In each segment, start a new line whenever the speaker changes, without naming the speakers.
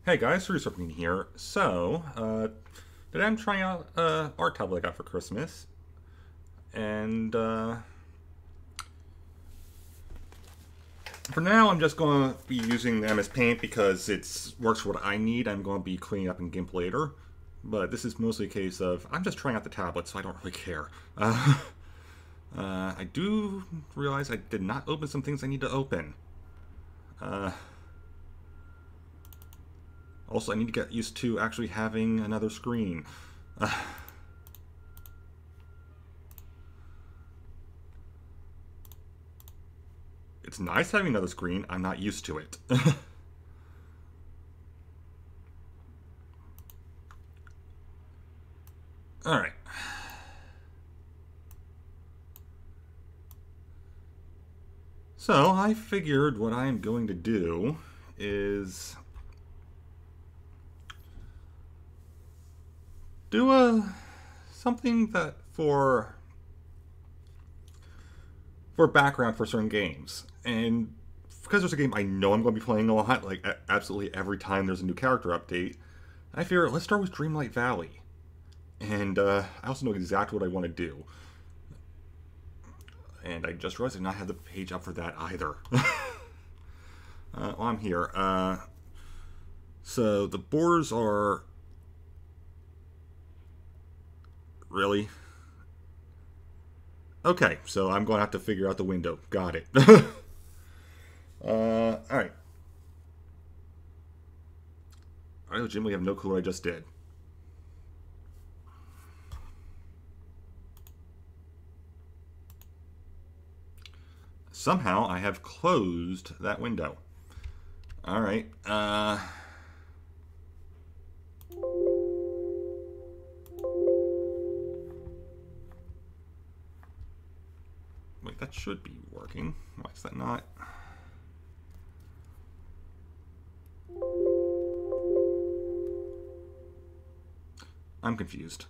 Hey guys, Resurfing here. Today I'm trying out art tablet I got for Christmas, and for now I'm just going to be using the MS Paint because it works for what I need. I'm going to be cleaning up in GIMP later, but this is mostly a case of I'm just trying out the tablet, so I don't really care. I do realize I did not open some things I need to open. Also, I need to get used to actually having another screen. It's nice having another screen. I'm not used to it. Alright. So, I figured what I am going to do is do something that for background for certain games. And because there's a game I know I'm going to be playing a lot, like absolutely every time there's a new character update, I figure let's start with Dreamlight Valley. And I also know exactly what I want to do. And I just realized I did not have the page up for that either. While I'm here, so the borders are really okay. So I'm going to have to figure out the window. Got it. All right. I legitimately have no clue what I just did. Somehow I have closed that window. All right. Wait, that should be working. Why is that not? I'm confused.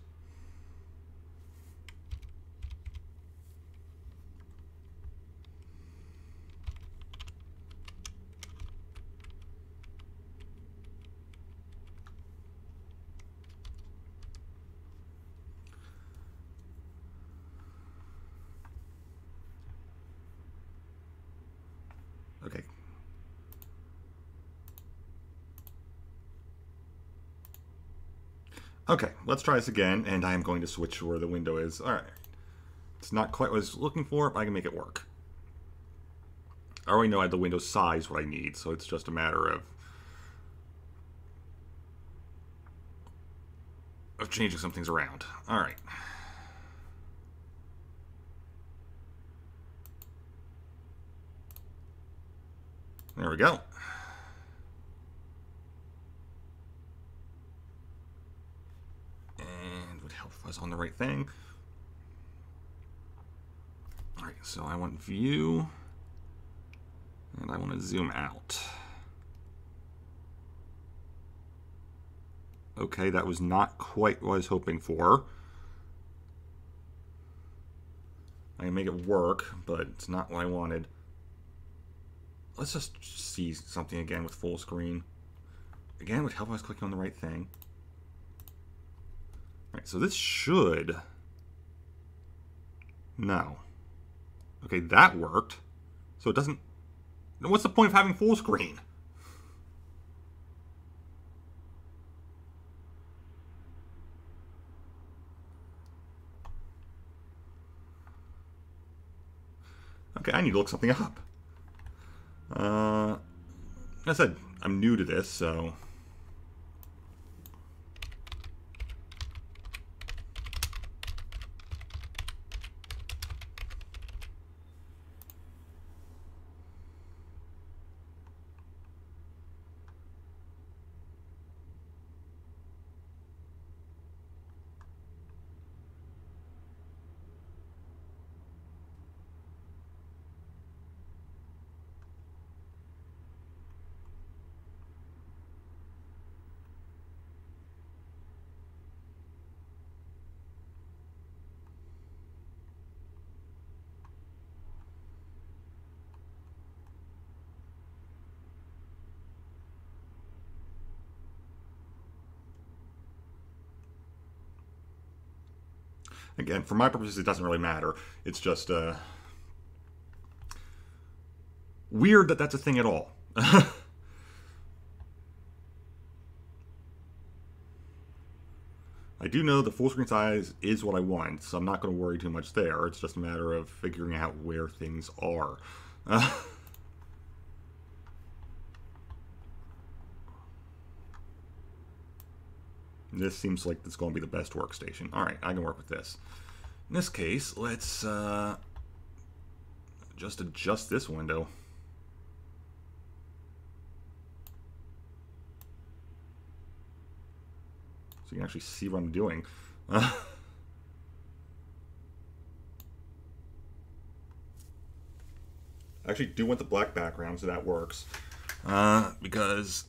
Okay. Okay, let's try this again, and I am going to switch where the window is. All right. It's not quite what I was looking for, but I can make it work. I already know I have the window size what I need, so it's just a matter of changing some things around. All right. There we go. And would help if I was on the right thing. All right, so I want view, and I want to zoom out. Okay, that was not quite what I was hoping for. I can make it work, but it's not what I wanted. Let's just see something again with full screen. Again, it would help if I was clicking on the right thing. Alright, so this should... No. Okay, that worked. So it doesn't... What's the point of having full screen? Okay, I need to look something up. Like I said, I'm new to this, so... Again, for my purposes, it doesn't really matter. It's just weird that that's a thing at all. I do know the full screen size is what I want, so I'm not going to worry too much there. It's just a matter of figuring out where things are. This seems like it's going to be the best workstation. Alright, I can work with this. In this case, let's just adjust this window. So you can actually see what I'm doing. I actually do want the black background, so that works. Because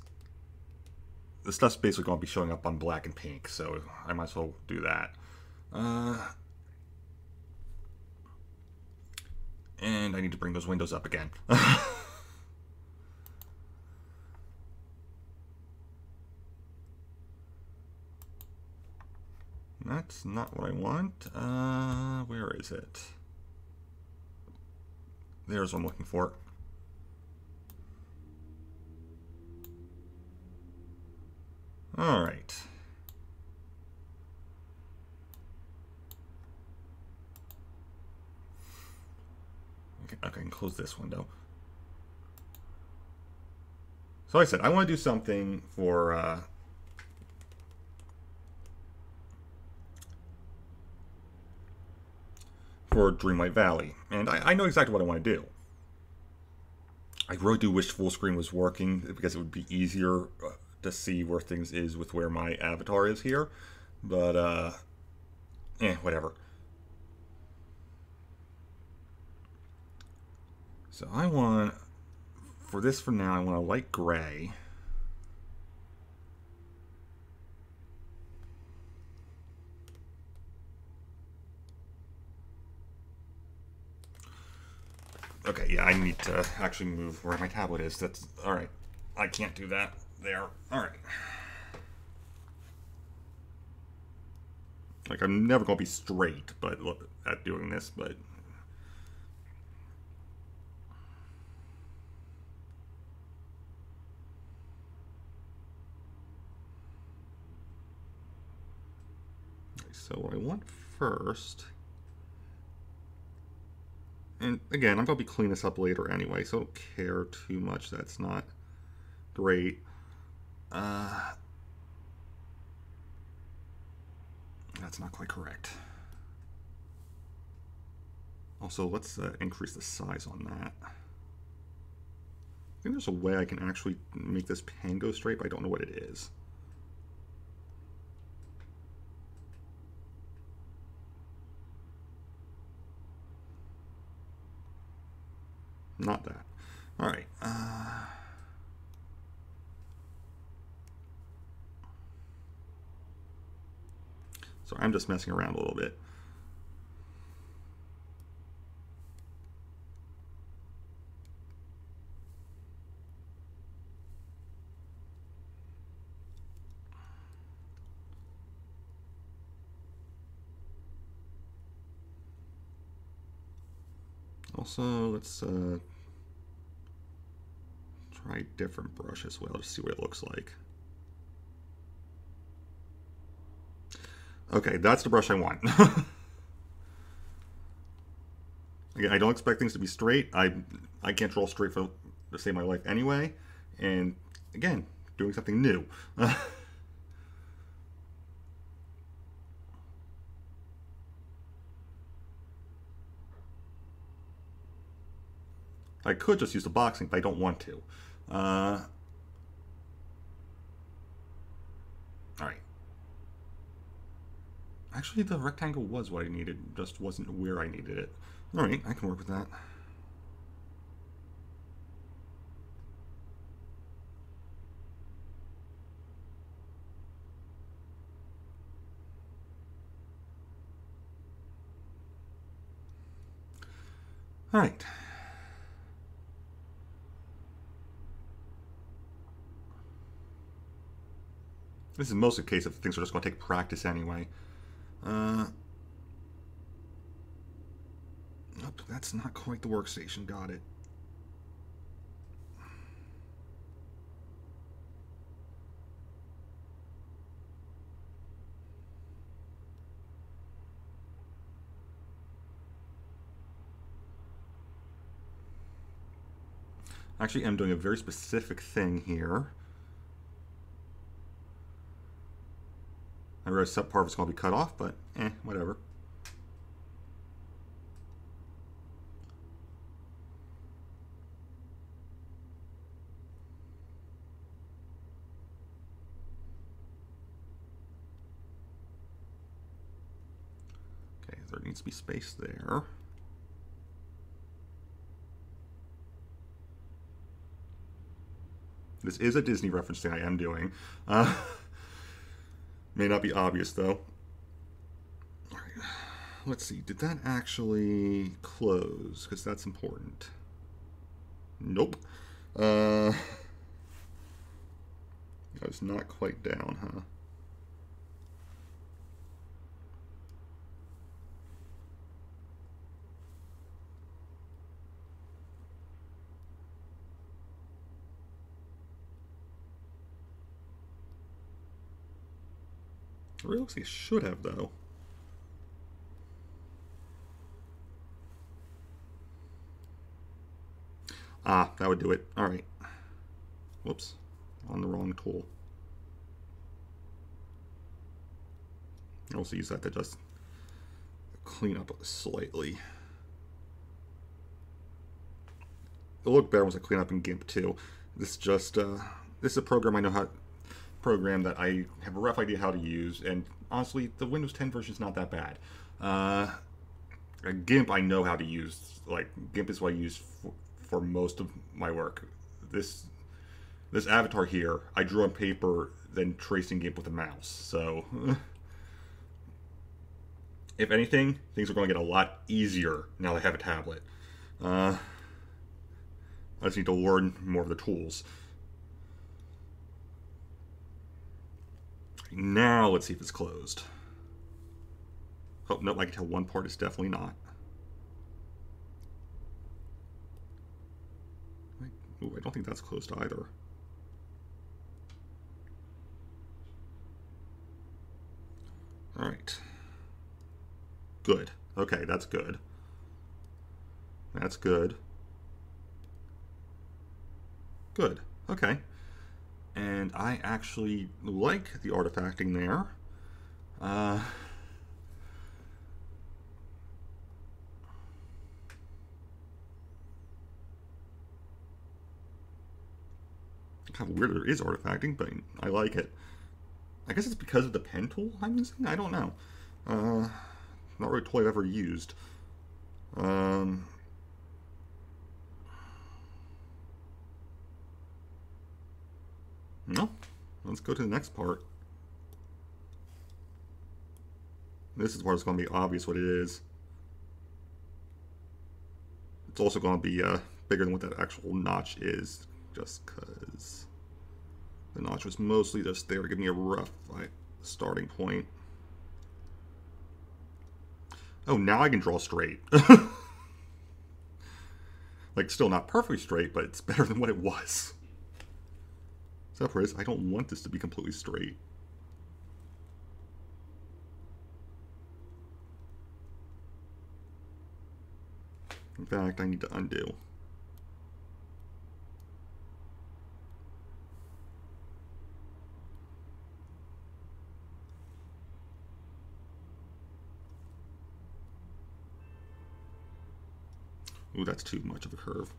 the stuff's basically going to be showing up on black and pink, so I might as well do that. And I need to bring those windows up again. That's not what I want. Where is it? There's what I'm looking for. All right. Okay, I can close this window. So like I said, I want to do something for Dreamlight Valley, and I know exactly what I want to do. I really do wish full screen was working because it would be easier to see where things is with where my avatar is here, but whatever. So I want, for this for now, I want a light gray. Okay, yeah, I need to actually move where my tablet is. That's alright. I can't do that there. Alright. Like, I'm never going to be straight but look at doing this, but so what I want first, and again, I'm going to be cleaning this up later anyway, so I don't care too much. That's not great. That's not quite correct. Also, let's increase the size on that. I think there's a way I can actually make this pen go straight, but I don't know what it is. Not that. All right. So I'm just messing around a little bit. Also, let's try a different brush as well to see what it looks like. Okay, that's the brush I want. Again, I don't expect things to be straight. I can't draw straight for to save my life anyway. And again, doing something new. I could just use the boxing, but I don't want to. Alright. Actually, the rectangle was what I needed, just wasn't where I needed it. Alright, I can work with that. Alright. This is mostly a case of things are just going to take practice anyway. Nope, that's not quite the workstation. Got it. Actually, I'm doing a very specific thing here. I realize some part of it's going to be cut off, but whatever. Okay, there needs to be space there. This is a Disney reference thing I am doing. May not be obvious, though. All right. Let's see. Did that actually close? Because that's important. Nope. I was not quite down, huh? It really looks like it should have, though. Ah, that would do it. All right. Whoops. On the wrong tool. I'll also use that to just clean up slightly. It'll look better once I clean up in GIMP too. This is just this is a program I know how program that I have a rough idea how to use, and honestly, the Windows 10 version is not that bad. GIMP I know how to use. Like GIMP is what I use for most of my work. This avatar here, I drew on paper, then tracing GIMP with a mouse. So, if anything, things are going to get a lot easier now that I have a tablet. I just need to learn more of the tools. Now let's see if it's closed. Oh, no, I can tell one part is definitely not. Ooh, I don't think that's closed either. All right. Good. Okay, that's good. That's good. Good. Okay. And I actually like the artifacting there. How weird there is artifacting, but I like it. I guess it's because of the pen tool I'm using? I don't know. Not really a tool I've ever used. No. Let's go to the next part. This is where it's going to be obvious what it is. It's also going to be bigger than what that actual notch is, just because the notch was mostly just there to give me a rough starting point. Oh, now I can draw straight. Like, still not perfectly straight, but it's better than what it was. Except for this, I don't want this to be completely straight. In fact, I need to undo. Ooh, that's too much of a curve.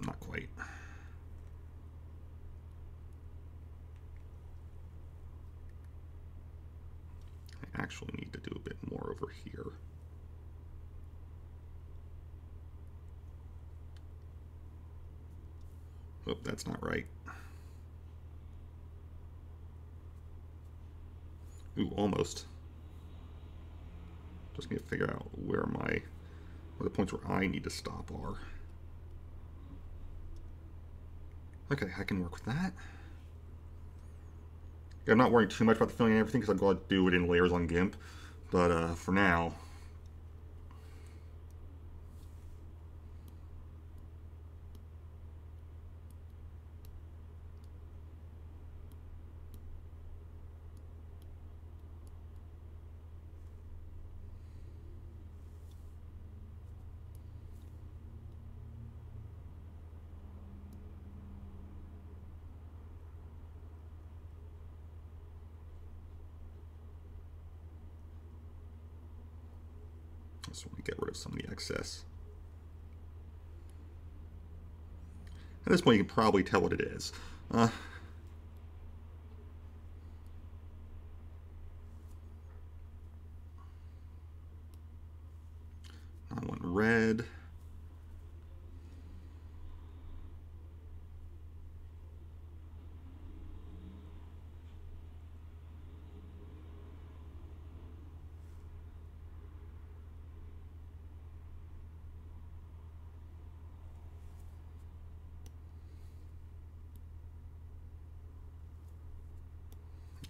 Not quite. I actually need to do a bit more over here. Oh, that's not right. Ooh, almost. Just need to figure out where my Where the points where I need to stop are. Okay, I can work with that. Yeah, I'm not worrying too much about the filling and everything because I'm going to do it in layers on GIMP. But for now... just want to get rid of some of the excess. At this point, you can probably tell what it is. Not one red.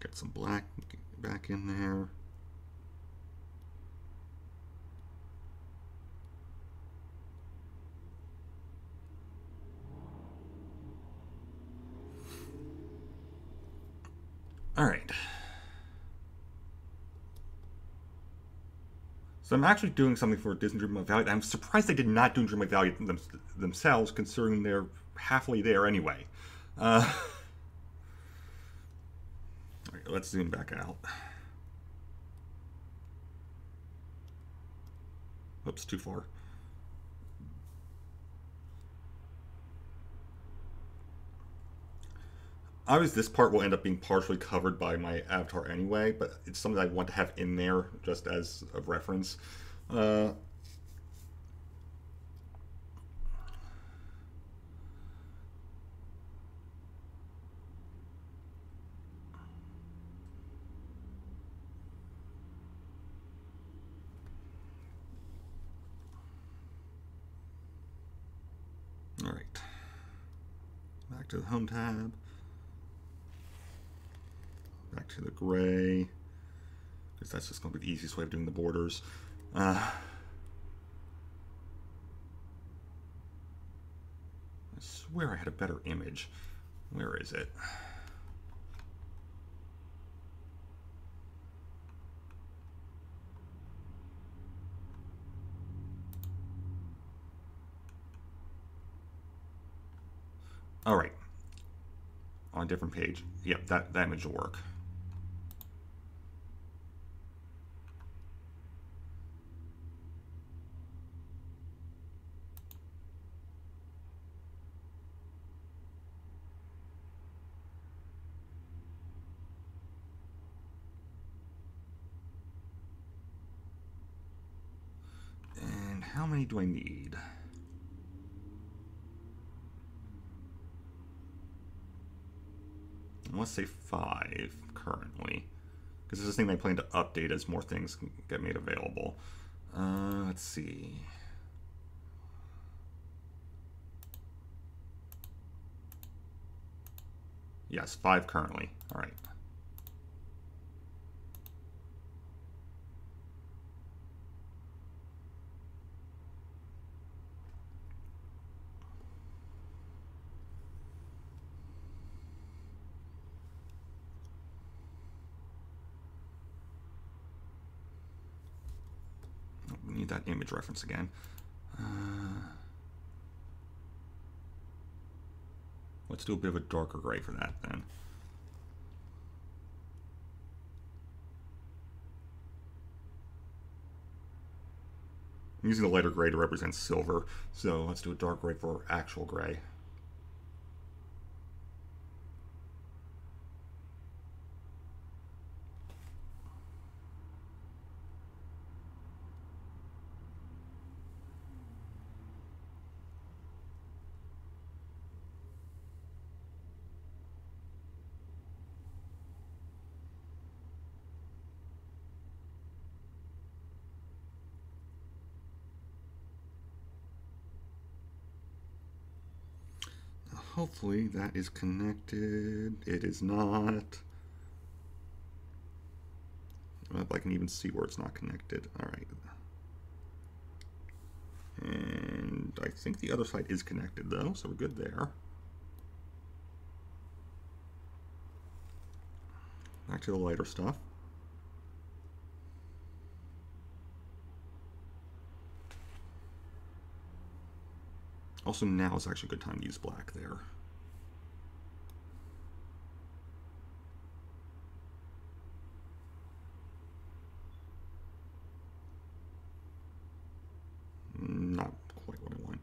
Get some black back in there. All right. So I'm actually doing something for Disney Dreamlight Valley. I'm surprised they did not do Dreamlight Valley themselves, considering they're halfway there anyway. All right, let's zoom back out. Oops, too far. Obviously, this part will end up being partially covered by my avatar anyway, but it's something I want to have in there just as a reference. All right, back to the Home tab. Back to the gray, because that's just going to be the easiest way of doing the borders. I swear I had a better image. Where is it? All right. On a different page. Yep, that image will work. And how many do I need? Let's say 5 currently, because this is the thing I plan to update as more things get made available. Let's see. Yes, 5 currently. All right. We need that image reference again. Let's do a bit of a darker gray for that then. I'm using the lighter gray to represent silver, so let's do a dark gray for actual gray. hopefully that is connected. It is not. If I can even see where it's not connected. Alright. And I think the other side is connected though, so we're good there. Back to the lighter stuff. Also, now is actually a good time to use black there. Not quite what I want.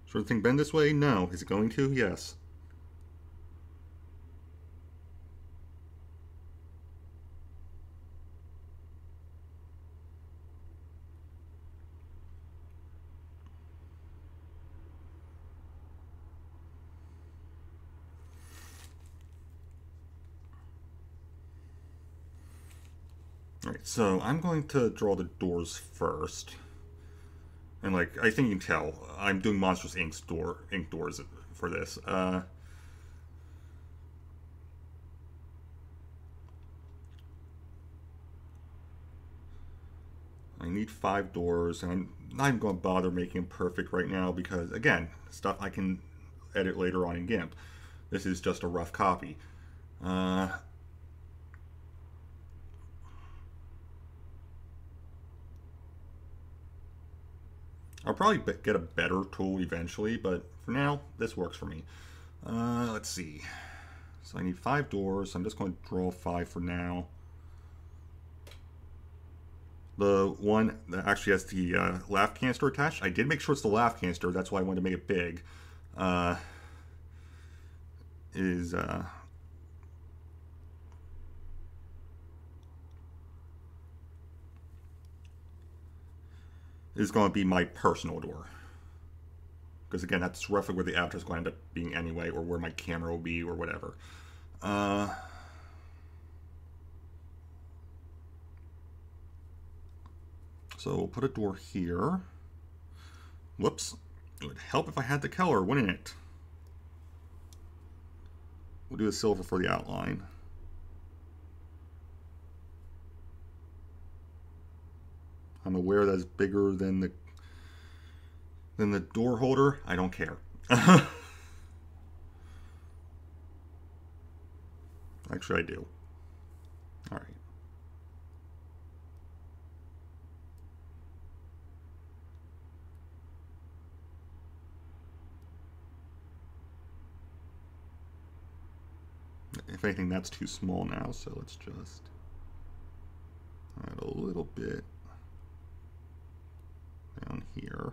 Should the thing bend this way? No. Is it going to? Yes. Alright, so I'm going to draw the doors first. And like, I think you can tell, I'm doing Monstrous Inc. doors for this. I need 5 doors, and I'm not even going to bother making them perfect right now because, again, stuff I can edit later on in GIMP. This is just a rough copy. I'll probably get a better tool eventually, but for now, this works for me. Let's see. So I need 5 doors. I'm just going to draw 5 for now. The one that actually has the laugh canister attached, I did make sure it's the laugh canister. That's why I wanted to make it big. Is going to be my personal door. Because again, that's roughly where the avatar is going to end up being anyway, or where my camera will be, or whatever. So we'll put a door here. Whoops. It would help if I had the color, wouldn't it? We'll do a silver for the outline. I'm aware that's bigger than the door holder. I don't care. Actually, I do. All right. If anything, that's too small now, so let's just add a little bit down here.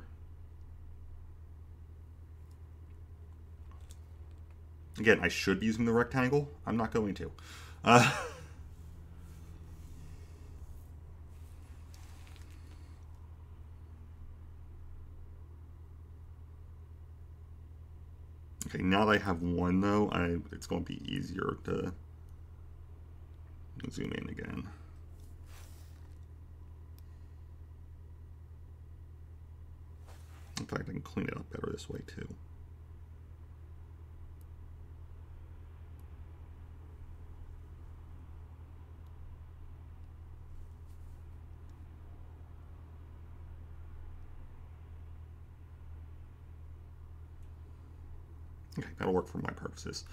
Again, I should be using the rectangle. I'm not going to. Okay, now that I have one though, it's going to be easier to zoom in again. In fact, I can clean it up better this way too. Okay, that'll work for my purposes.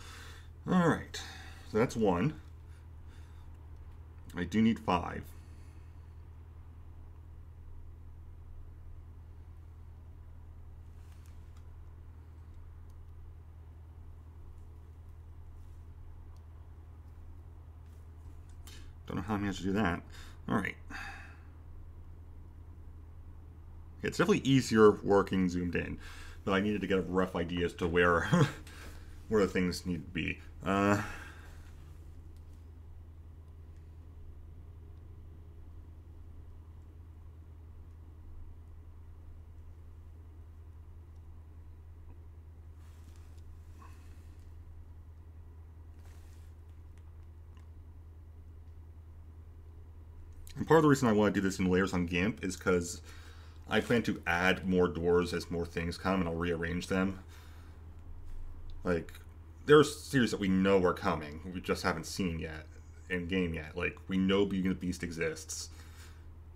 All right, so that's 1. I do need 5. Don't know how I managed to do that. All right. It's definitely easier working zoomed in, but I needed to get a rough idea as to where where the things need to be. And part of the reason I want to do this in layers on GIMP is because I plan to add more doors as more things come, and I'll rearrange them. Like, there are series that we know are coming, we just haven't seen yet in game yet. Like, we know Beauty and the Beast exists.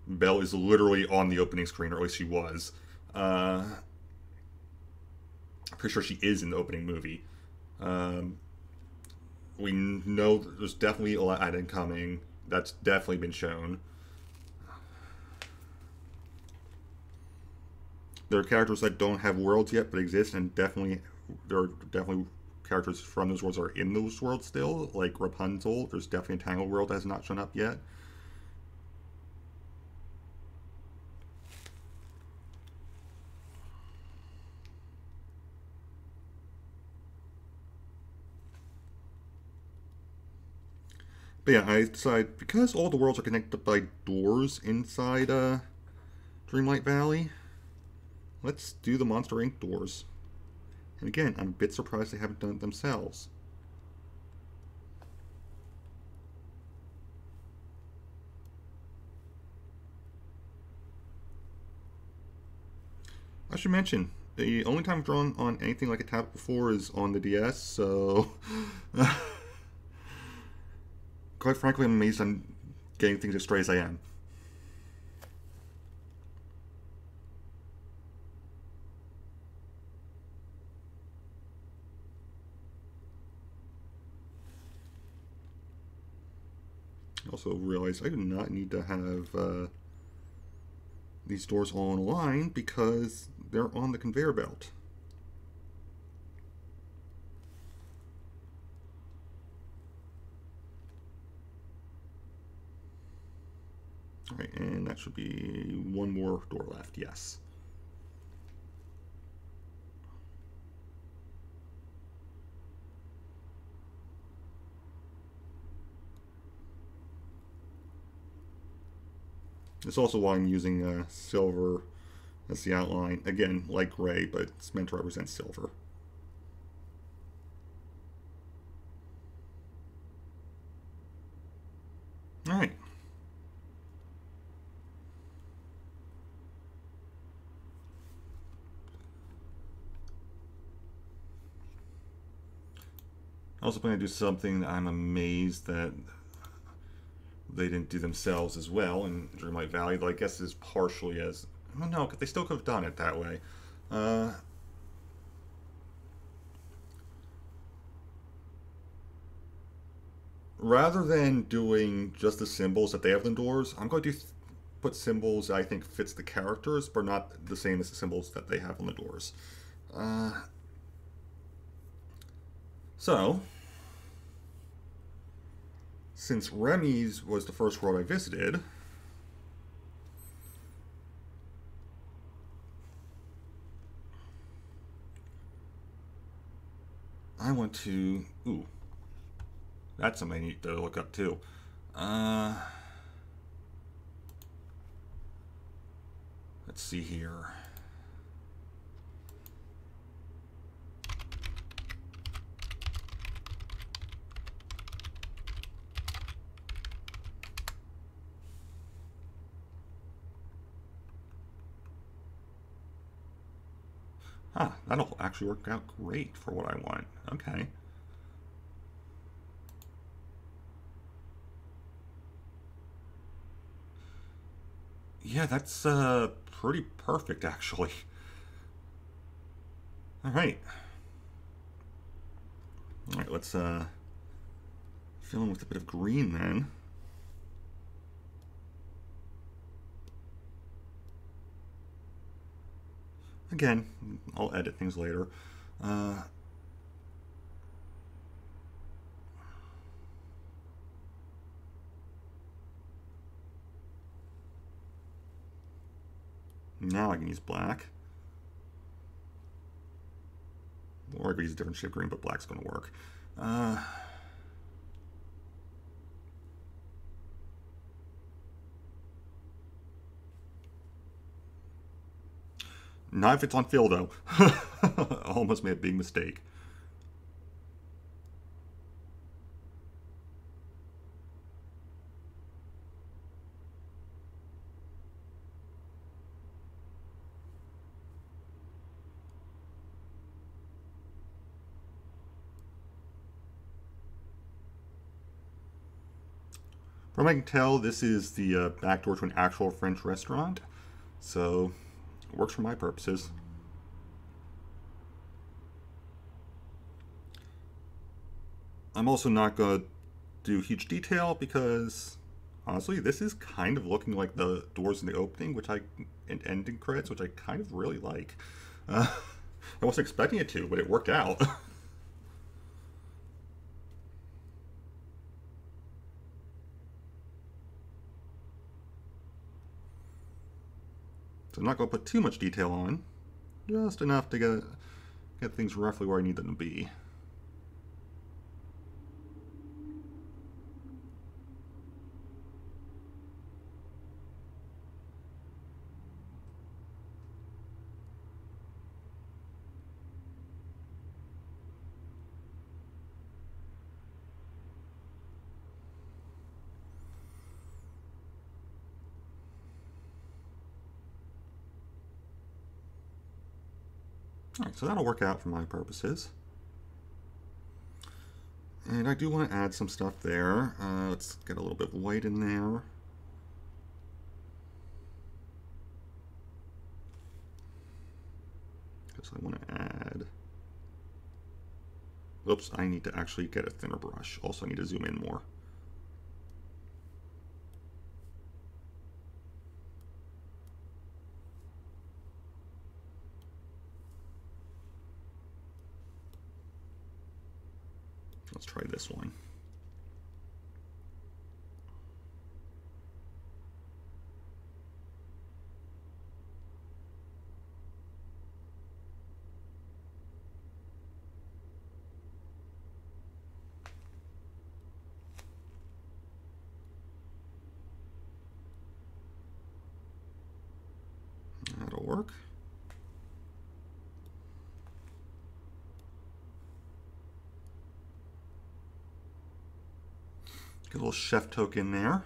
Belle is literally on the opening screen, or at least she was. I'm pretty sure she is in the opening movie. We know there's definitely Aladdin coming. That's definitely been shown. There are characters that don't have worlds yet, but exist, and there are definitely characters from those worlds are in those worlds still, like Rapunzel. There's definitely a Tangled world that has not shown up yet. But yeah, I decided, because all the worlds are connected by doors inside Dreamlight Valley, let's do the Monster Inc. doors. And again, I'm a bit surprised they haven't done it themselves. I should mention, the only time I've drawn on anything like a tablet before is on the DS, so quite frankly, I'm amazed I'm getting things as straight as I am. I also realized I do not need to have these doors all in a line because they're on the conveyor belt. Alright, and that should be one more door left, yes. It's also why I'm using silver as the outline. Again, like gray, but it's meant to represent silver. Alright. I also plan to do something that I'm amazed that they didn't do themselves as well in Dreamlight Valley, though I guess is partially as... I don't know, because they still could have done it that way. Rather than doing just the symbols that they have on the doors, I'm going to put symbols that I think fits the characters, but not the same as the symbols that they have on the doors. So, since Remy's was the first world I visited, I want to... Ooh. That's something I need to look up too. Let's see here. Ah, that'll actually work out great for what I want. Okay. Yeah, that's pretty perfect, actually. Alright. Alright, let's fill in with a bit of green then. Again, I'll edit things later. Now I can use black. Or I could use a different shade of green, but black's going to work. Not if it's on fill, though. I almost made a big mistake. From what I can tell, this is the back door to an actual French restaurant, so it works for my purposes. I'm also not going to do huge detail because, honestly, this is kind of looking like the doors in the opening, and ending credits, which I kind of really like. I wasn't expecting it to, but it worked out. So I'm not going to put too much detail on, just enough to get things roughly where I need them to be. Alright, so that'll work out for my purposes. And I do want to add some stuff there. Let's get a little bit of white in there. Because I want to add... Oops, I need to actually get a thinner brush. Also, I need to zoom in more. Let's try this one. That'll work. Get a little chef token there.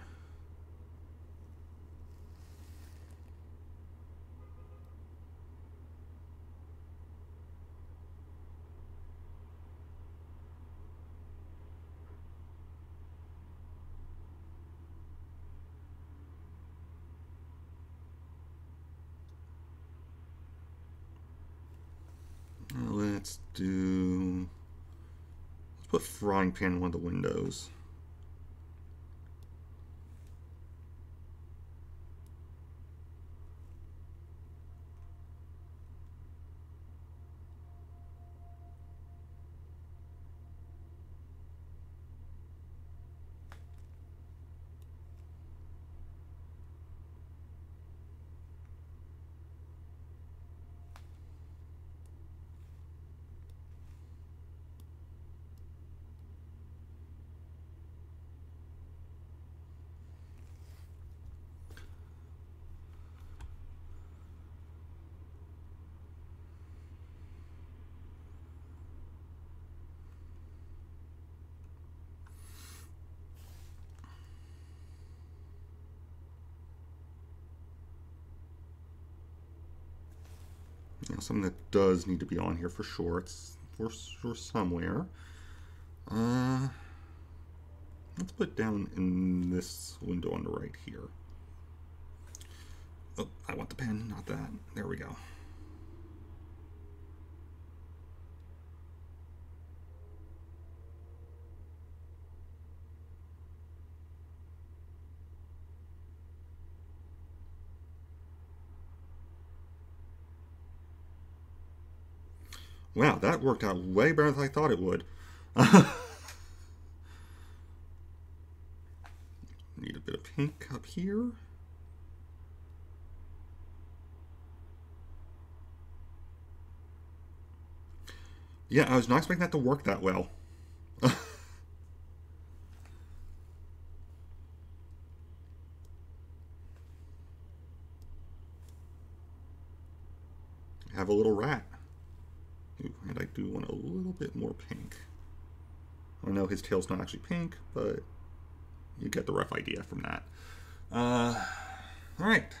Let's put frying pan in one of the windows. Now, something that does need to be on here for sure. It's for sure somewhere. Let's put down in this window on the right here. Oh, I want the pen, not that. There we go. Wow, that worked out way better than I thought it would. Need a bit of pink up here. Yeah, I was not expecting that to work that well. Have a little rat. Ooh, and I do want a little bit more pink. I know his tail's not actually pink, but you get the rough idea from that. All right.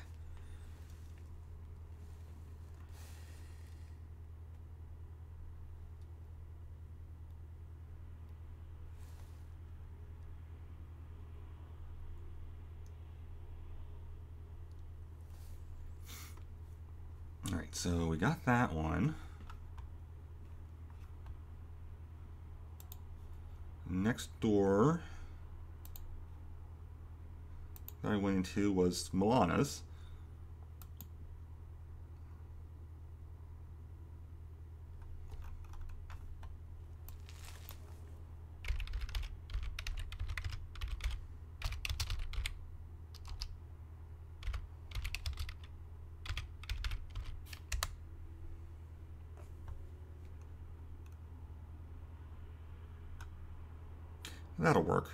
so we got that one. Next door that I went into was Milana's. That'll work.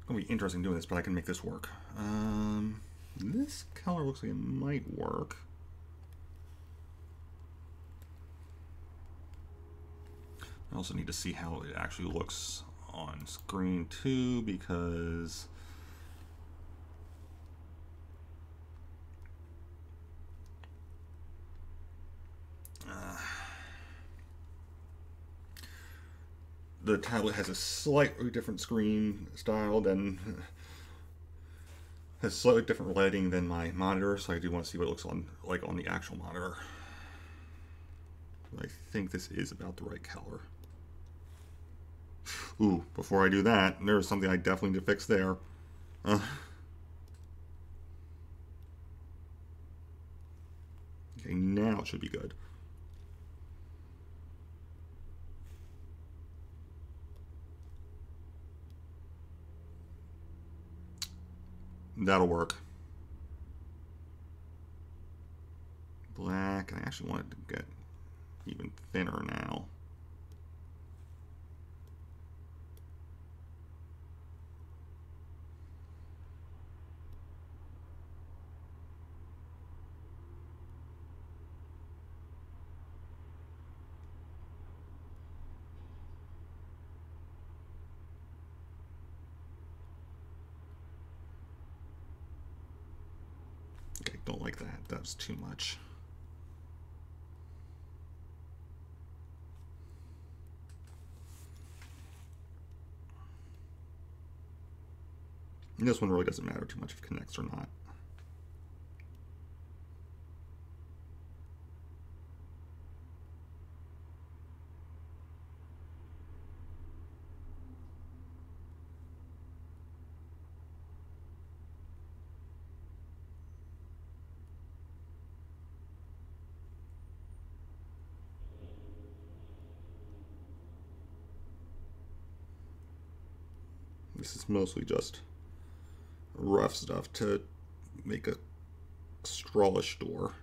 It'll be interesting doing this, but I can make this work. This color looks like it might work. I also need to see how it actually looks on screen too, because the tablet has a slightly different screen style than has slightly different lighting than my monitor, so I do want to see what it looks like on the actual monitor. I think this is about the right color. Ooh, before I do that, there's something I definitely need to fix there. Okay, now it should be good. That'll work. Black, I actually want it to get even thinner now. Okay, don't like that. That was too much. And this one really doesn't matter too much if it connects or not. This is mostly just rough stuff to make a strawlish door.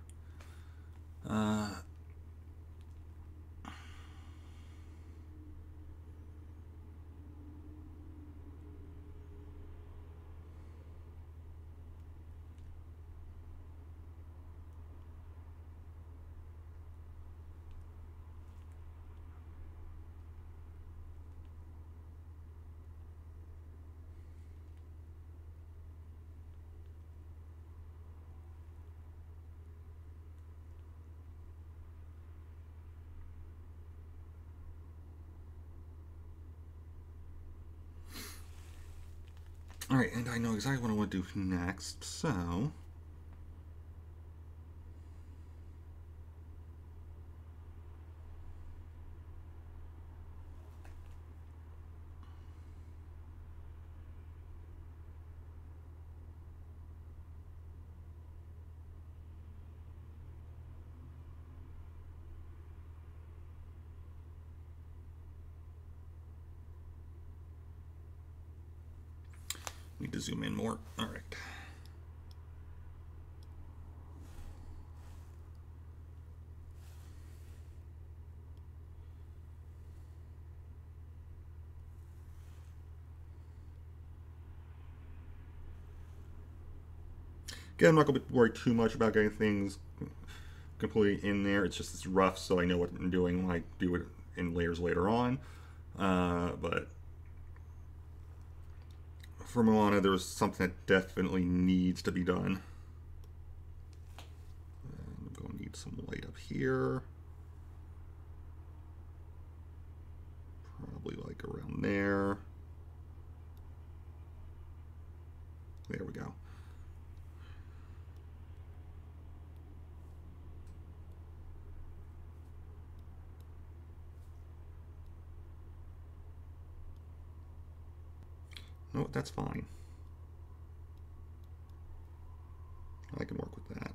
Alright, and I know exactly what I want to do next, so need to zoom in more. Alright. Again, I'm not going to worry too much about getting things completely in there. It's just it's rough, so I know what I'm doing when I do it in layers later on. But for Moana, there was something that definitely needs to be done. I'm going to need some light up here. Probably like around there. There we go. No, that's fine. I can work with that.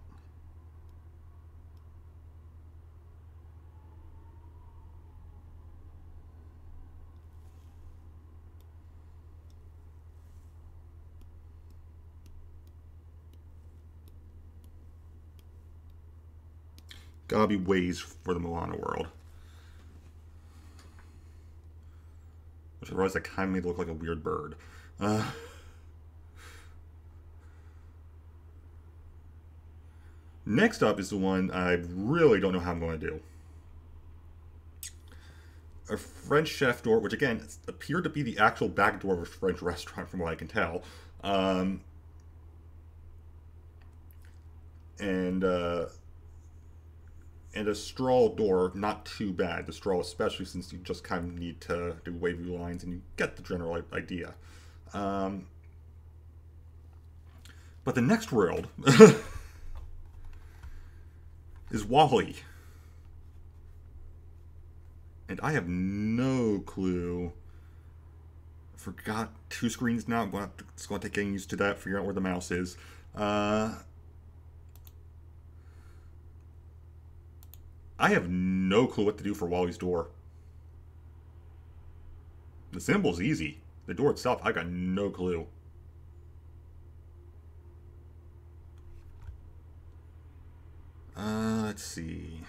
Gotta be ways for the Moana world. Which I realized that kind of made it look like a weird bird. Next up is the one I really don't know how I'm going to do. A French chef door, which again appeared to be the actual back door of a French restaurant from what I can tell. And a straw door, not too bad. The straw, especially since you just kind of need to do wavy lines and you get the general idea. But the next world is WALL-E. And I have no clue. I forgot 2 screens now. It's going to take getting used to that, figuring out where the mouse is. I have no clue what to do for WALL-E's door. The symbol's easy. The door itself, I got no clue. Let's see.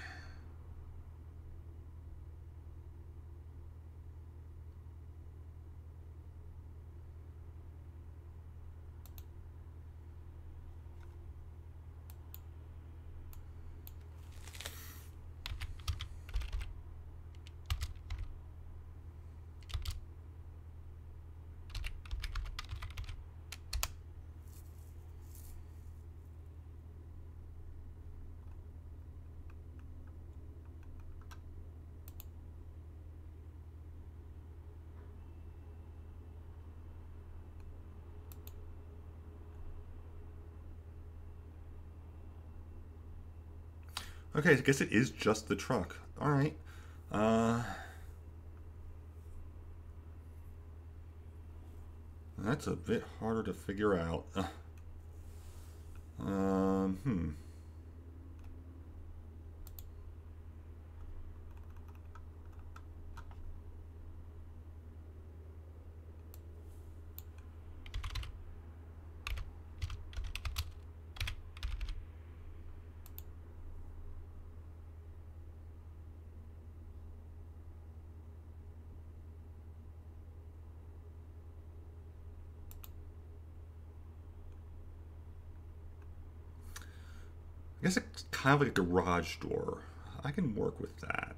Okay, I guess it is just the truck. Alright. That's a bit harder to figure out. I guess it's kind of like a garage door. I can work with that.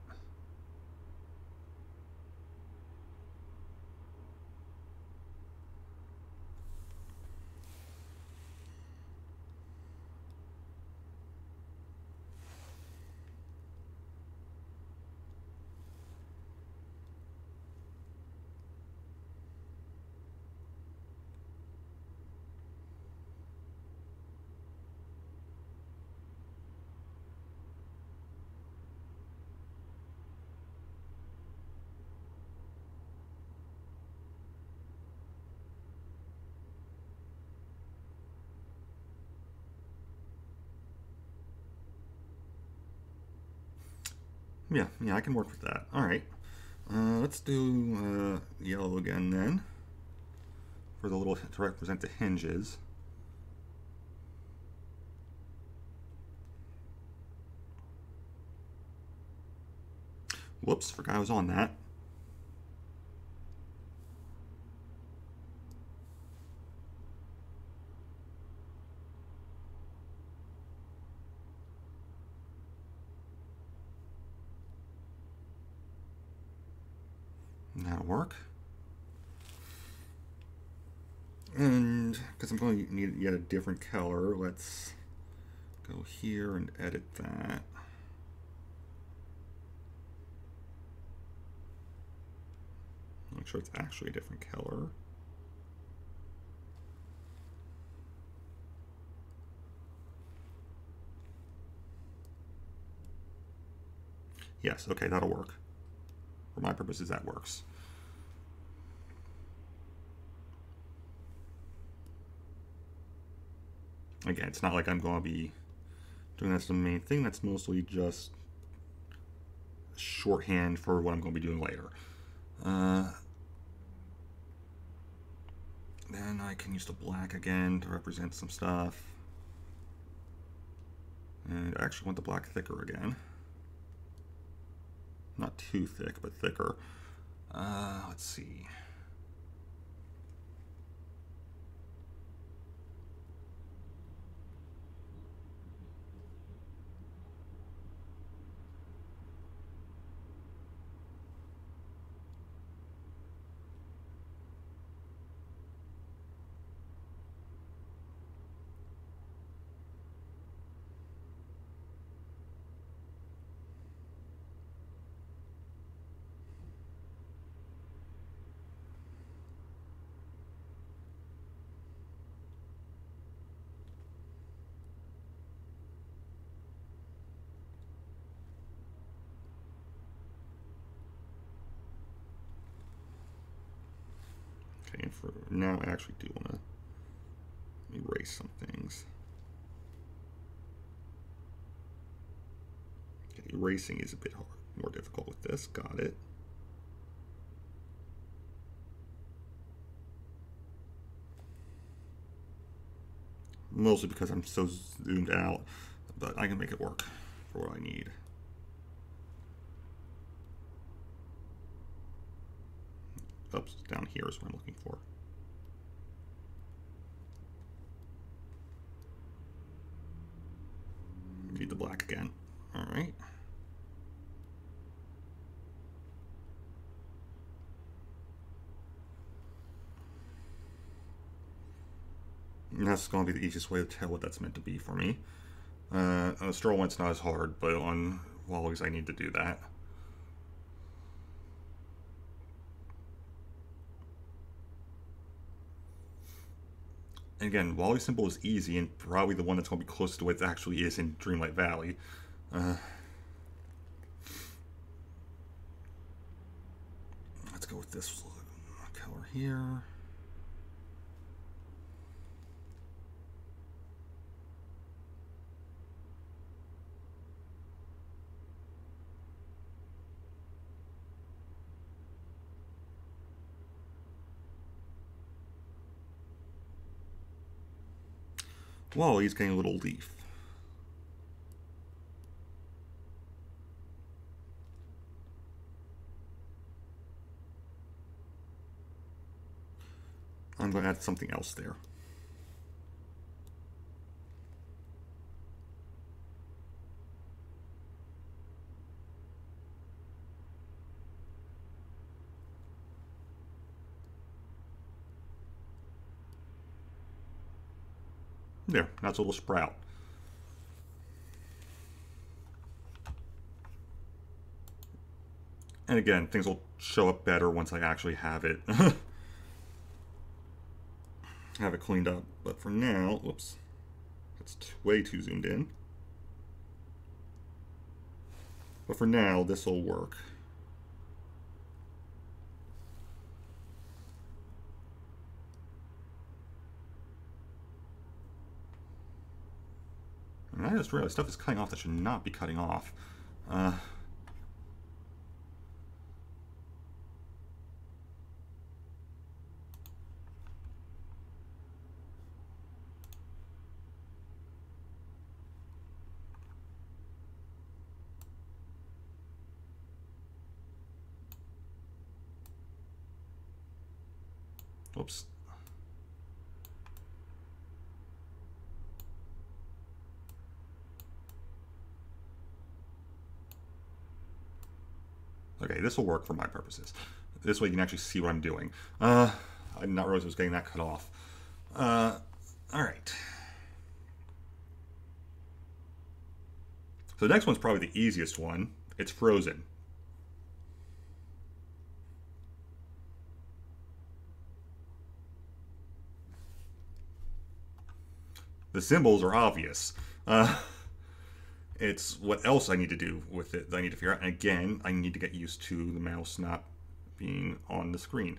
Yeah, I can work with that. Alright. Let's do yellow again then. For the little, to represent the hinges. Whoops, forgot I was on that. That'll work. And because I'm going to need yet a different color, let's go here and edit that. Make sure it's actually a different color. Yes, okay, that'll work. For my purposes, that works. Again, it's not like I'm going to be doing that's the main thing. That's mostly just shorthand for what I'm going to be doing later. Then I can use the black again to represent some stuff. And I actually want the black thicker again. Not too thick, but thicker. Let's see. Okay, and for now, I actually do want to erase some things. Okay, erasing is a bit hard, more difficult with this. Got it. Mostly because I'm so zoomed out, but I can make it work for what I need. Oops, down here is what I'm looking for. Need the black again. All right. And that's going to be the easiest way to tell what that's meant to be for me. On a straw one, it's not as hard, but on Wally's, I need to do that. And again, Wally symbol is easy and probably the one that's going to be closest to what it actually is in Dreamlight Valley. Let's go with this color here. Whoa, he's getting a little leaf. I'm going to add something else there. There, that's a little sprout. And again, things will show up better once I actually have it have it cleaned up. But for now, whoops, that's way too zoomed in. But for now, this will work. And I just realized stuff is cutting off that should not be cutting off. Oops. Okay, this will work for my purposes. This way you can actually see what I'm doing. I did not realize I was getting that cut off. All right. So the next one's probably the easiest one. It's Frozen. The symbols are obvious. It's what else I need to do with it that I need to figure out. And again, I need to get used to the mouse not being on the screen.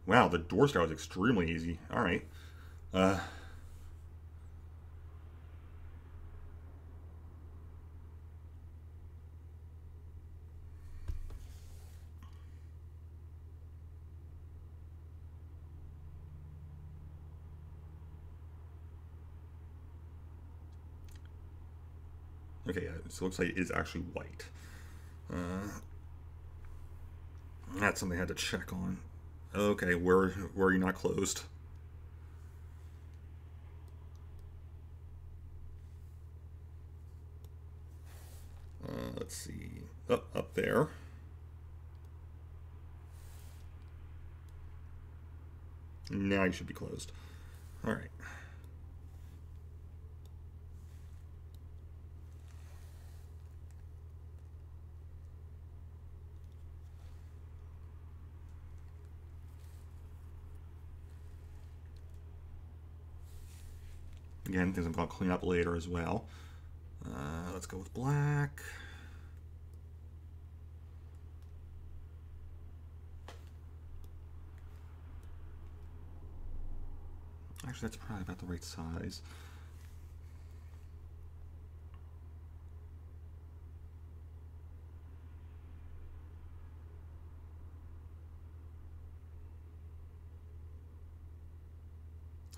Wow, the door style is extremely easy. All right. Uh, okay, so it looks like it is actually white. That's something I had to check on. Okay, where are you not closed? Let's see. Up there. Now you should be closed. All right. Again, things I'm going to clean up later as well. Let's go with black. Actually, that's probably about the right size.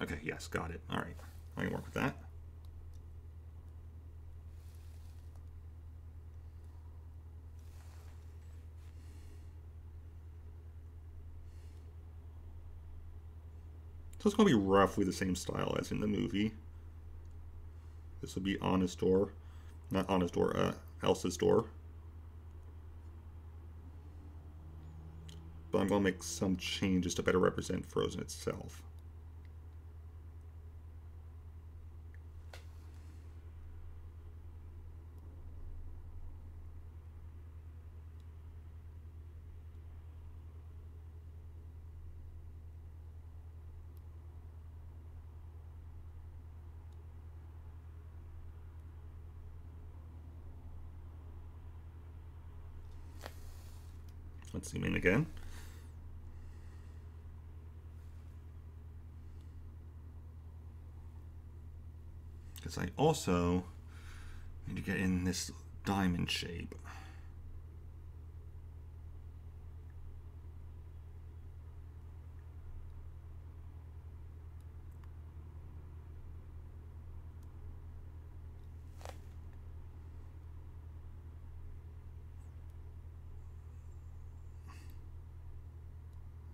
Okay, yes, got it. All right, I can work with that. So it's going to be roughly the same style as in the movie. This will be Anna's door. Not Anna's door, Elsa's door. But I'm going to make some changes to better represent Frozen itself. Let's zoom in again. Because I also need to get in this diamond shape.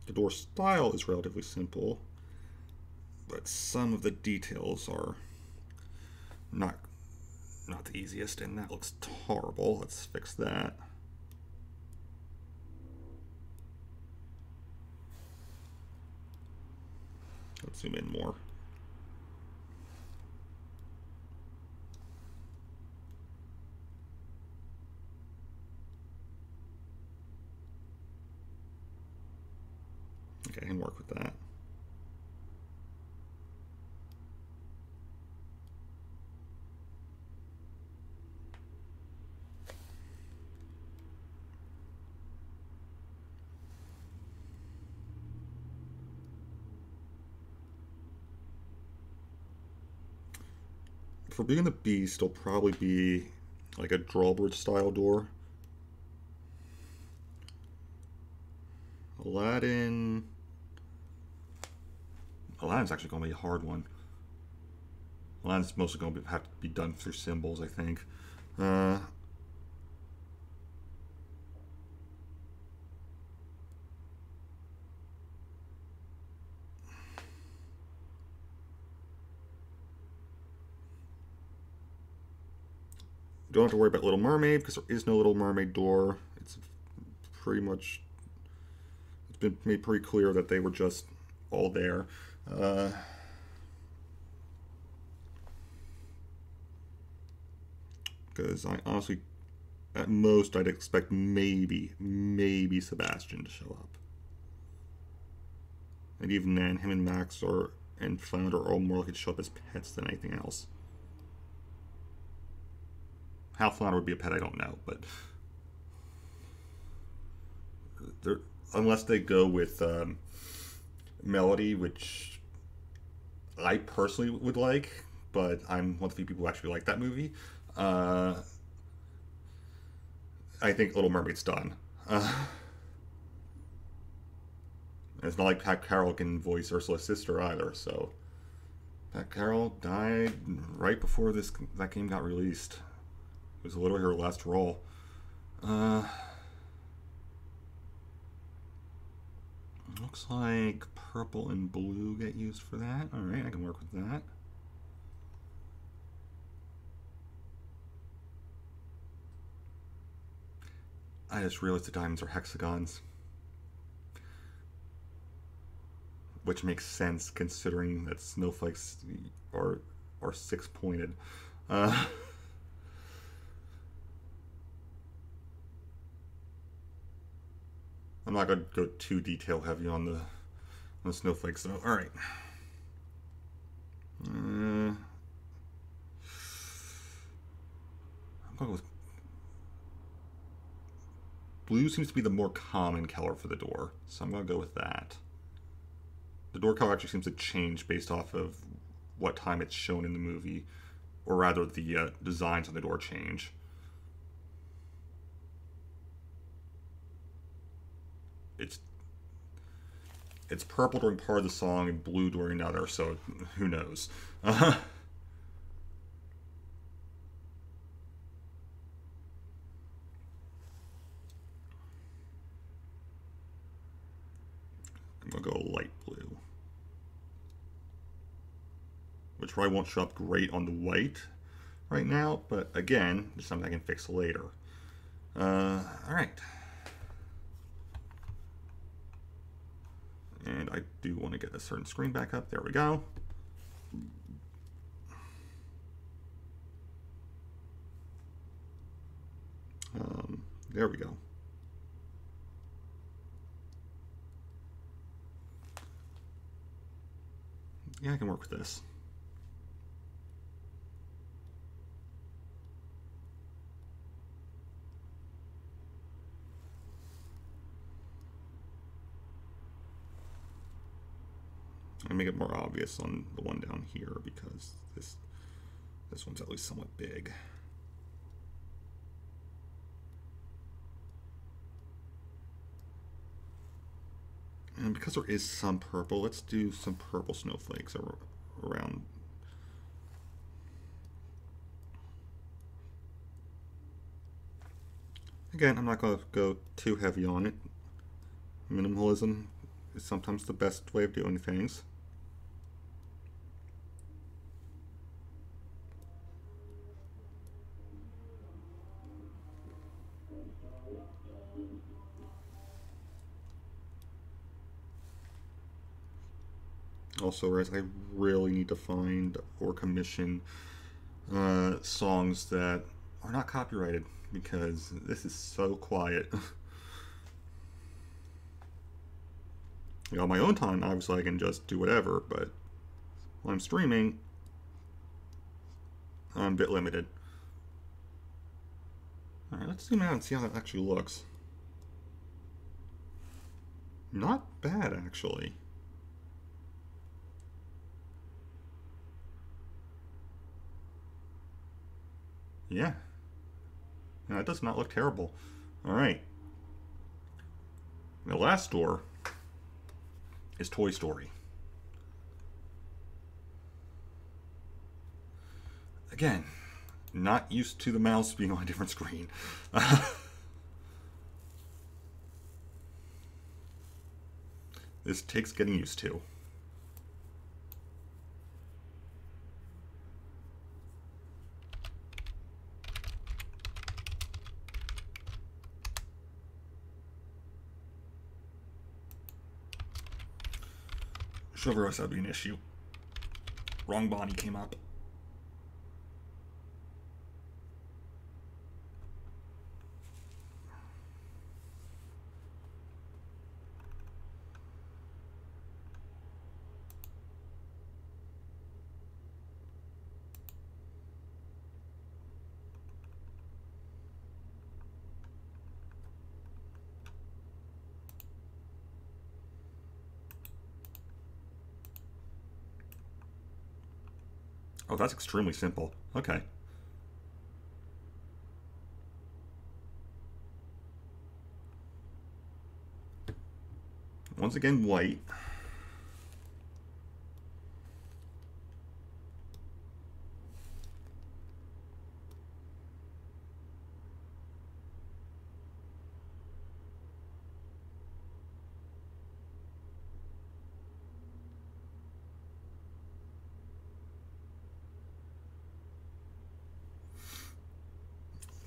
The door style is relatively simple, but some of the details are not the easiest, and that looks horrible. Let's fix that. Let's zoom in more. Okay, I can work with that. For Beauty and the Beast, it'll probably be like a drawbridge style door. Aladdin's actually going to be a hard one. Aladdin's mostly going to have to be done through symbols, I think. don't have to worry about Little Mermaid because there is no Little Mermaid door. It's pretty much, it's been made pretty clear that they were just all there. Because I honestly, at most, I'd expect maybe Sebastian to show up. And even then, him and Max and Flounder are all more likely to show up as pets than anything else. How Flounder would be a pet, I don't know, but unless they go with Melody, which I personally would like, but I'm one of the few people who actually like that movie. I think Little Mermaid's done. It's not like Pat Carroll can voice Ursula's sister either, so Pat Carroll died right before that game got released. It was literally her last role. Looks like purple and blue get used for that. Alright, I can work with that. I just realized the diamonds are hexagons. Which makes sense considering that snowflakes are six-pointed. I'm not going to go too detail heavy on the snowflakes though. All right. I'm going with blue. Seems to be the more common color for the door, so I'm going to go with that. The door color actually seems to change based off of what time it's shown in the movie, or rather the designs on the door change. It's purple during part of the song and blue during another, so who knows. I'm going to go light blue, which probably won't show up great on the white right now, but again, it's something I can fix later. All right. And I do want to get a certain screen back up. There we go. There we go. Yeah, I can work with this. I make it more obvious on the one down here because this one's at least somewhat big. And because there is some purple, let's do some purple snowflakes around. Again, I'm not going to go too heavy on it. Minimalism is sometimes the best way of doing things. Also, whereas I really need to find or commission songs that are not copyrighted because this is so quiet. You know, on my own time, obviously I can just do whatever, but when I'm streaming, I'm a bit limited. Alright, let's zoom out and see how that actually looks. Not bad, actually. Yeah. It does not look terrible. Alright. The last door is Toy Story. Again, not used to the mouse being on a different screen. This takes getting used to. Chivalrous, that'd be an issue. Wrong Bonnie came up. Oh, that's extremely simple. Okay. Once again, white.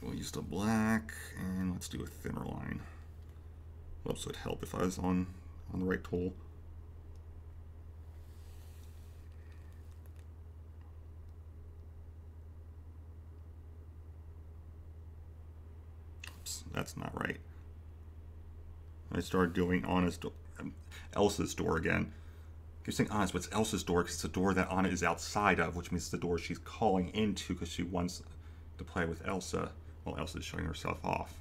We'll use the black, and let's do a thinner line. Oops, it would help if I was on the right tool. Oops, that's not right. I started doing Elsa's door again. I keep saying Anna's, but it's Elsa's door because it's a door that Anna is outside of, which means it's the door she's calling into because she wants to play with Elsa while Elsa's showing herself off.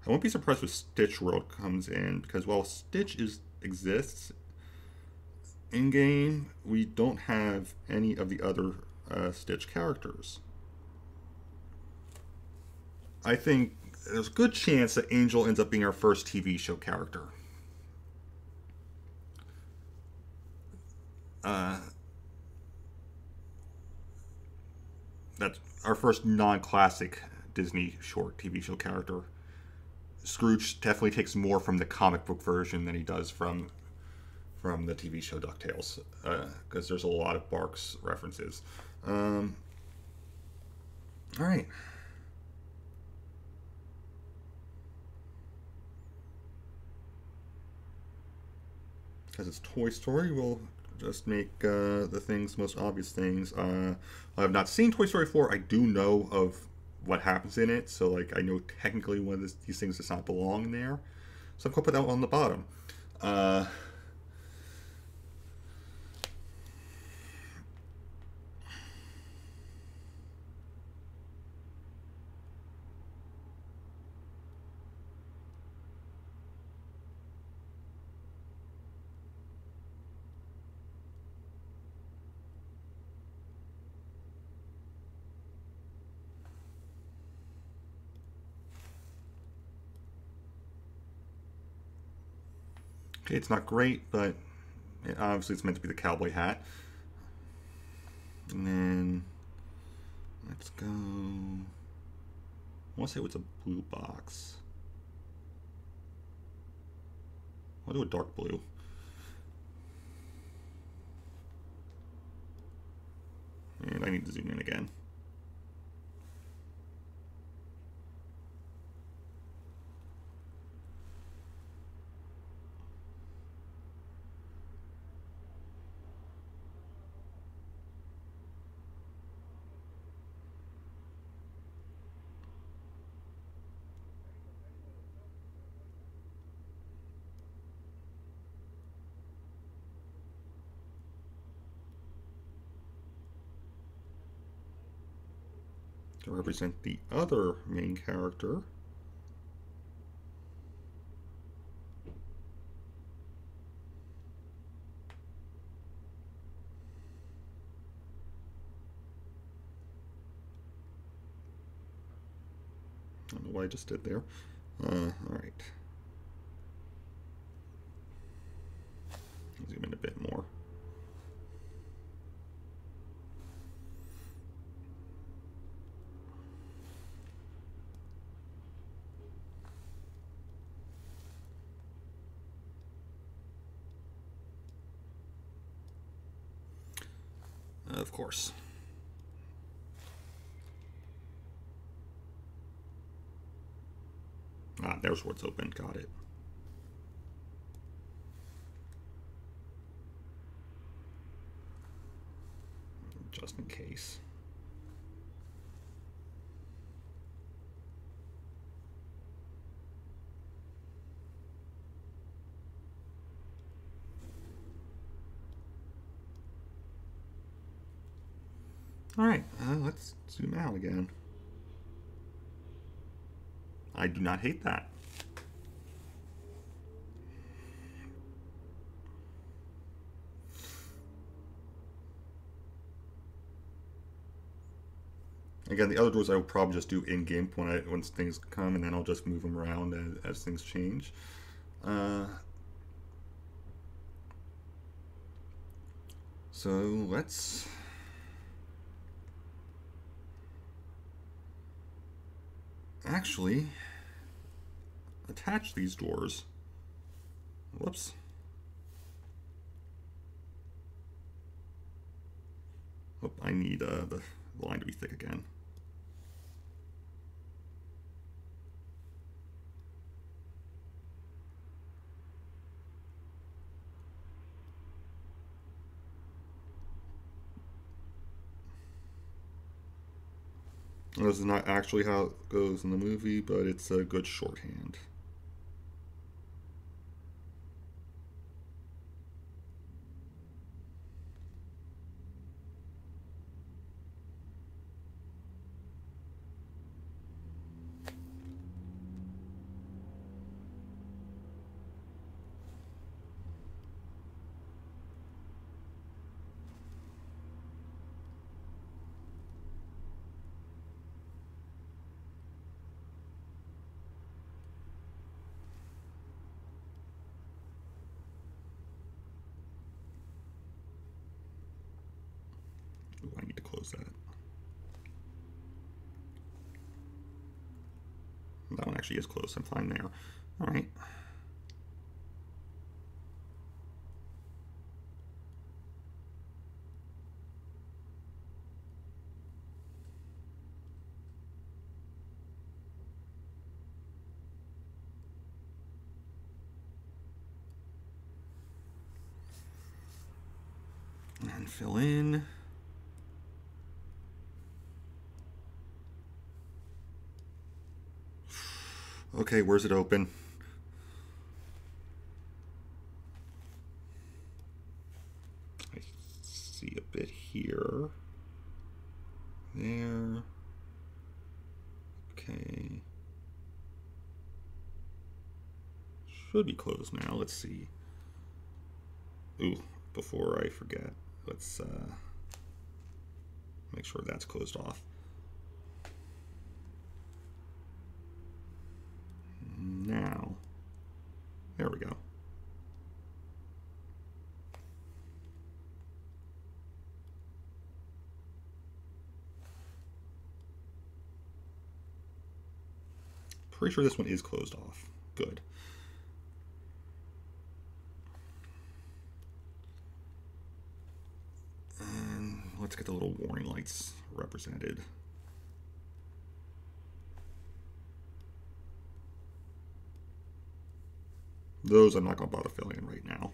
I won't be surprised if Stitch World comes in because while Stitch exists in game, we don't have any of the other Stitch characters. I think there's a good chance that Angel ends up being our first TV show character. That's our first non-classic Disney short TV show character. Scrooge definitely takes more from the comic book version than he does from the TV show DuckTales, because there's a lot of Barks references. All right. Because it's Toy Story, we'll just make the most obvious things. I have not seen Toy Story 4. I do know of what happens in it, so like I know technically one of these things does not belong there. So I'm going to put that one on the bottom. Okay, it's not great, but obviously it's meant to be the cowboy hat. And then let's go. I want to say it's a blue box. I'll do a dark blue. And I need to zoom in again. To represent the other main character. I don't know what I just did there. All right. Zoom in a bit more. Of course. Ah, there's what's open. Got it. Just in case. Alright, let's zoom out again. I do not hate that. Again, the other doors I will probably just do in-game once things come, and then I'll just move them around as things change. So let's actually attach these doors. Whoops. Oh, I need the line to be thick again. This is not actually how it goes in the movie, but it's a good shorthand. Ooh, I need to close that. That one actually is closed. I'm fine there. All right. And fill in. Okay, where's it open? I see a bit here. There. Okay. Should be closed now. Let's see. Ooh, before I forget, let's make sure that's closed off. Now, there we go. Pretty sure this one is closed off. Good. And let's get the little warning lights represented. Those I'm not going to bother filling in right now.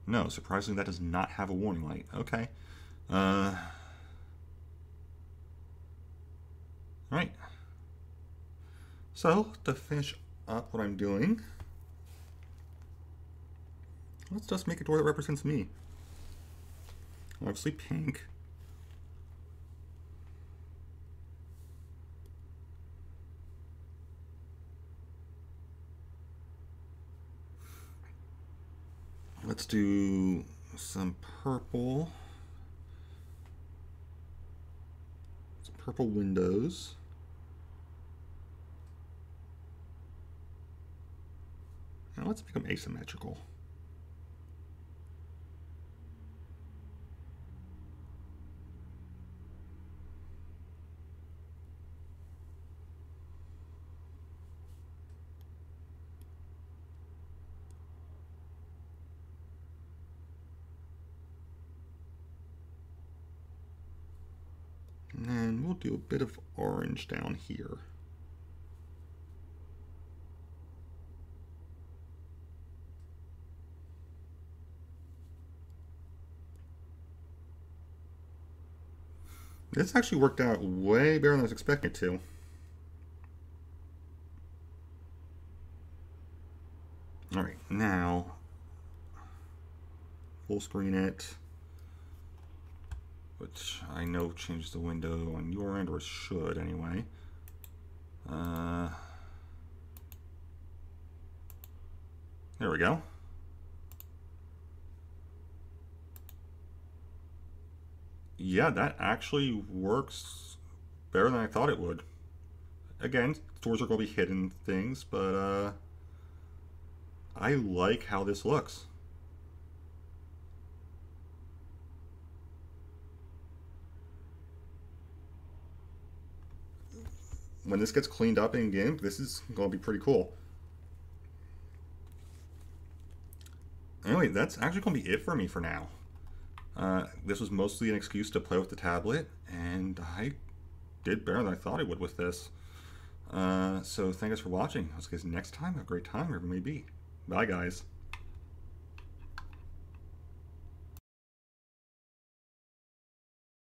No, surprisingly, that does not have a warning light. Okay. All right. So, to finish up what I'm doing, let's just make a door that represents me. Obviously pink. Let's do some purple. Some purple windows. Now let's make them asymmetrical. And we'll do a bit of orange down here. This actually worked out way better than I was expecting it to. Alright, now full screen it, which I know changes the window on your end, or it should anyway. There we go. Yeah, that actually works better than I thought it would. Again, stores are going to be hidden things, but I like how this looks. When this gets cleaned up in game, this is going to be pretty cool. Anyway, that's actually going to be it for me for now. This was mostly an excuse to play with the tablet, and I did better than I thought I would with this. So thank you guys for watching. I'll see you guys next time. Have a great time, wherever it may be. Bye, guys.